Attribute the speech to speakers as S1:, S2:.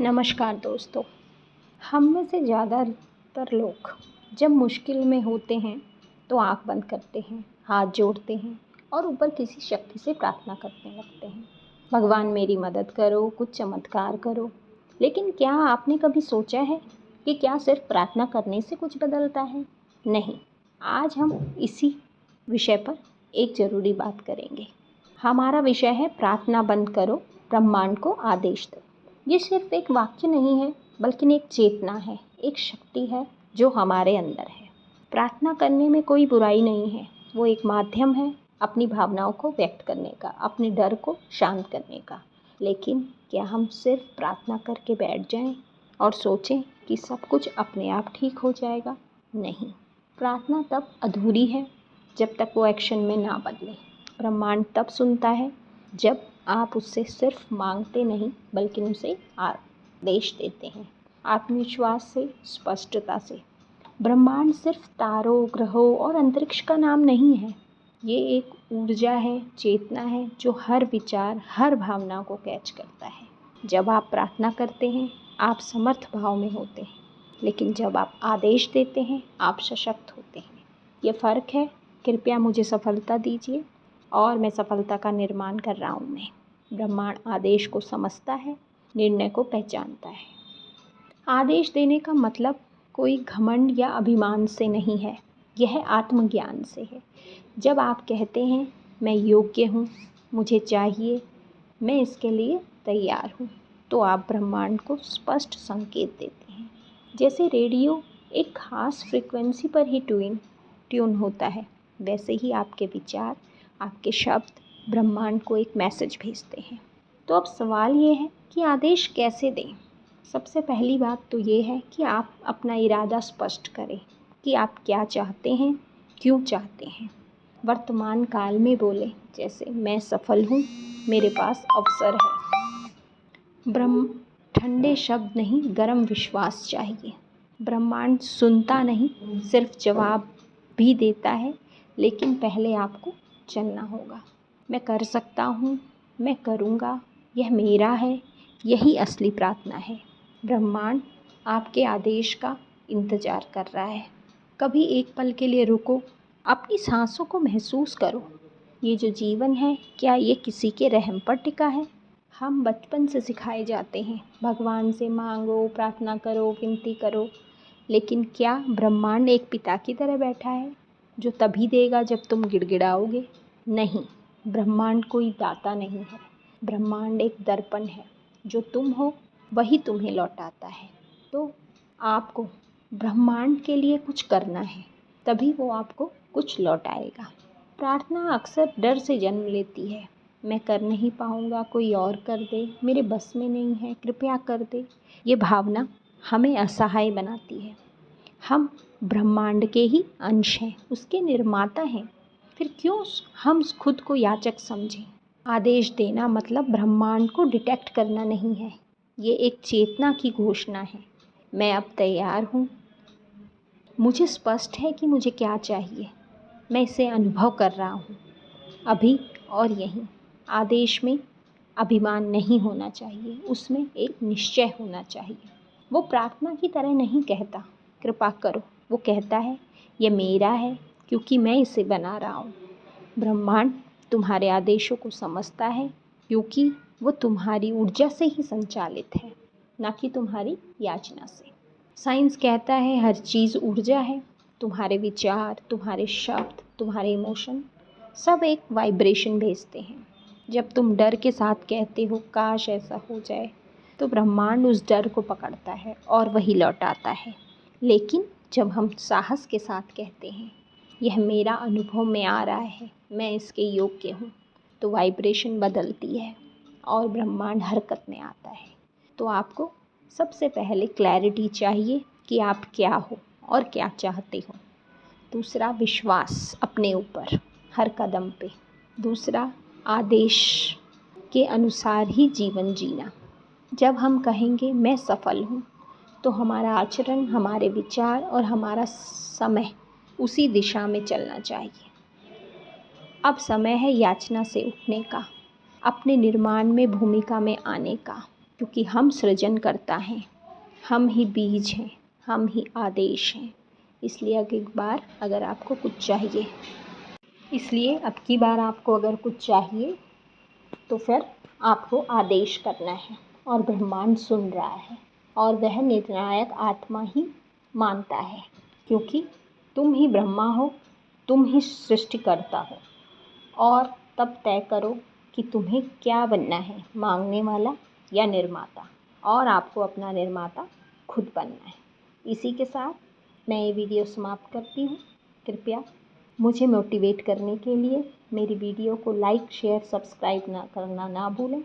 S1: नमस्कार दोस्तों। हम में से ज़्यादातर लोग जब मुश्किल में होते हैं तो आँख बंद करते हैं, हाथ जोड़ते हैं और ऊपर किसी शक्ति से प्रार्थना करने लगते हैं, भगवान मेरी मदद करो, कुछ चमत्कार करो। लेकिन क्या आपने कभी सोचा है कि क्या सिर्फ प्रार्थना करने से कुछ बदलता है? नहीं। आज हम इसी विषय पर एक ज़रूरी बात करेंगे। हमारा विषय है प्रार्थना बंद करो, ब्रह्मांड को आदेश दो। ये सिर्फ एक वाक्य नहीं है, बल्कि एक चेतना है, एक शक्ति है जो हमारे अंदर है। प्रार्थना करने में कोई बुराई नहीं है, वो एक माध्यम है अपनी भावनाओं को व्यक्त करने का, अपने डर को शांत करने का। लेकिन क्या हम सिर्फ प्रार्थना करके बैठ जाएं और सोचें कि सब कुछ अपने आप ठीक हो जाएगा? नहीं। प्रार्थना तब अधूरी है जब तक वो एक्शन में ना बदले। ब्रह्मांड तब सुनता है जब आप उससे सिर्फ मांगते नहीं बल्कि उसे आदेश देते हैं, आत्मविश्वास से, स्पष्टता से। ब्रह्मांड सिर्फ तारों, ग्रहों और अंतरिक्ष का नाम नहीं है। ये एक ऊर्जा है, चेतना है जो हर विचार, हर भावना को कैच करता है। जब आप प्रार्थना करते हैं आप समर्थ भाव में होते हैं, लेकिन जब आप आदेश देते हैं आप सशक्त होते हैं। ये फ़र्क है। कृपया मुझे सफलता दीजिए और मैं सफलता का निर्माण कर रहा हूँ। मैं ब्रह्मांड आदेश को समझता है, निर्णय को पहचानता है। आदेश देने का मतलब कोई घमंड या अभिमान से नहीं है, यह आत्मज्ञान से है। जब आप कहते हैं मैं योग्य हूँ, मुझे चाहिए, मैं इसके लिए तैयार हूँ, तो आप ब्रह्मांड को स्पष्ट संकेत देते हैं। जैसे रेडियो एक खास फ्रीक्वेंसी पर ही ट्यून होता है, वैसे ही आपके विचार, आपके शब्द ब्रह्मांड को एक मैसेज भेजते हैं। तो अब सवाल ये है कि आदेश कैसे दें? सबसे पहली बात तो ये है कि आप अपना इरादा स्पष्ट करें कि आप क्या चाहते हैं, क्यों चाहते हैं। वर्तमान काल में बोलें, जैसे मैं सफल हूँ, मेरे पास अवसर है। ठंडे शब्द नहीं, गर्म विश्वास चाहिए। ब्रह्मांड सुनता नहीं, सिर्फ जवाब भी देता है, लेकिन पहले आपको चलना होगा। मैं कर सकता हूँ, मैं करूँगा, यह मेरा है, यही असली प्रार्थना है। ब्रह्मांड आपके आदेश का इंतज़ार कर रहा है। कभी एक पल के लिए रुको, अपनी सांसों को महसूस करो। ये जो जीवन है, क्या ये किसी के रहम पर टिका है? हम बचपन से सिखाए जाते हैं, भगवान से मांगो, प्रार्थना करो, विनती करो। लेकिन क्या ब्रह्मांड एक पिता की तरह बैठा है जो तभी देगा जब तुम गिड़गिड़ाओगे? नहीं। ब्रह्मांड कोई दाता नहीं है, ब्रह्मांड एक दर्पण है। जो तुम हो वही तुम्हें लौटाता है। तो आपको ब्रह्मांड के लिए कुछ करना है, तभी वो आपको कुछ लौटाएगा। प्रार्थना अक्सर डर से जन्म लेती है। मैं कर नहीं पाऊँगा, कोई और कर दे, मेरे बस में नहीं है, कृपया कर दे। ये भावना हमें असहाय बनाती है। हम ब्रह्मांड के ही अंश हैं, उसके निर्माता हैं। फिर क्यों हम खुद को याचक समझें? आदेश देना मतलब ब्रह्मांड को डिटेक्ट करना नहीं है, ये एक चेतना की घोषणा है। मैं अब तैयार हूँ, मुझे स्पष्ट है कि मुझे क्या चाहिए, मैं इसे अनुभव कर रहा हूँ, अभी और यहीं। आदेश में अभिमान नहीं होना चाहिए, उसमें एक निश्चय होना चाहिए। वो प्रार्थना की तरह नहीं कहता कृपा करो, वो कहता है ये मेरा है क्योंकि मैं इसे बना रहा हूँ। ब्रह्मांड तुम्हारे आदेशों को समझता है क्योंकि वो तुम्हारी ऊर्जा से ही संचालित है, ना कि तुम्हारी याचना से। साइंस कहता है हर चीज़ ऊर्जा है। तुम्हारे विचार, तुम्हारे शब्द, तुम्हारे इमोशन सब एक वाइब्रेशन भेजते हैं। जब तुम डर के साथ कहते हो काश ऐसा हो जाए, तो ब्रह्मांड उस डर को पकड़ता है और वही लौटाता है। लेकिन जब हम साहस के साथ कहते हैं यह मेरा अनुभव में आ रहा है, मैं इसके योग्य हूँ, तो वाइब्रेशन बदलती है और ब्रह्मांड हरकत में आता है। तो आपको सबसे पहले क्लैरिटी चाहिए कि आप क्या हो और क्या चाहते हो। दूसरा, विश्वास अपने ऊपर हर कदम पे। दूसरा, आदेश के अनुसार ही जीवन जीना। जब हम कहेंगे मैं सफल हूँ, तो हमारा आचरण, हमारे विचार और हमारा समय उसी दिशा में चलना चाहिए। अब समय है याचना से उठने का, अपने निर्माण में भूमिका में आने का। क्योंकि हम सृजनकर्ता हैं, हम ही बीज हैं, हम ही आदेश हैं। इसलिए अगली बार अगर आपको कुछ चाहिए तो फिर आपको आदेश करना है और ब्रह्मांड सुन रहा है और वह निर्णायक आत्मा ही मानता है, क्योंकि तुम ही ब्रह्मा हो, तुम ही सृष्टिकर्ता हो। और तब तय करो कि तुम्हें क्या बनना है, मांगने वाला या निर्माता, और आपको अपना निर्माता खुद बनना है। इसी के साथ मैं ये वीडियो समाप्त करती हूँ। कृपया मुझे मोटिवेट करने के लिए मेरी वीडियो को लाइक, शेयर, सब्सक्राइब करना ना भूलें।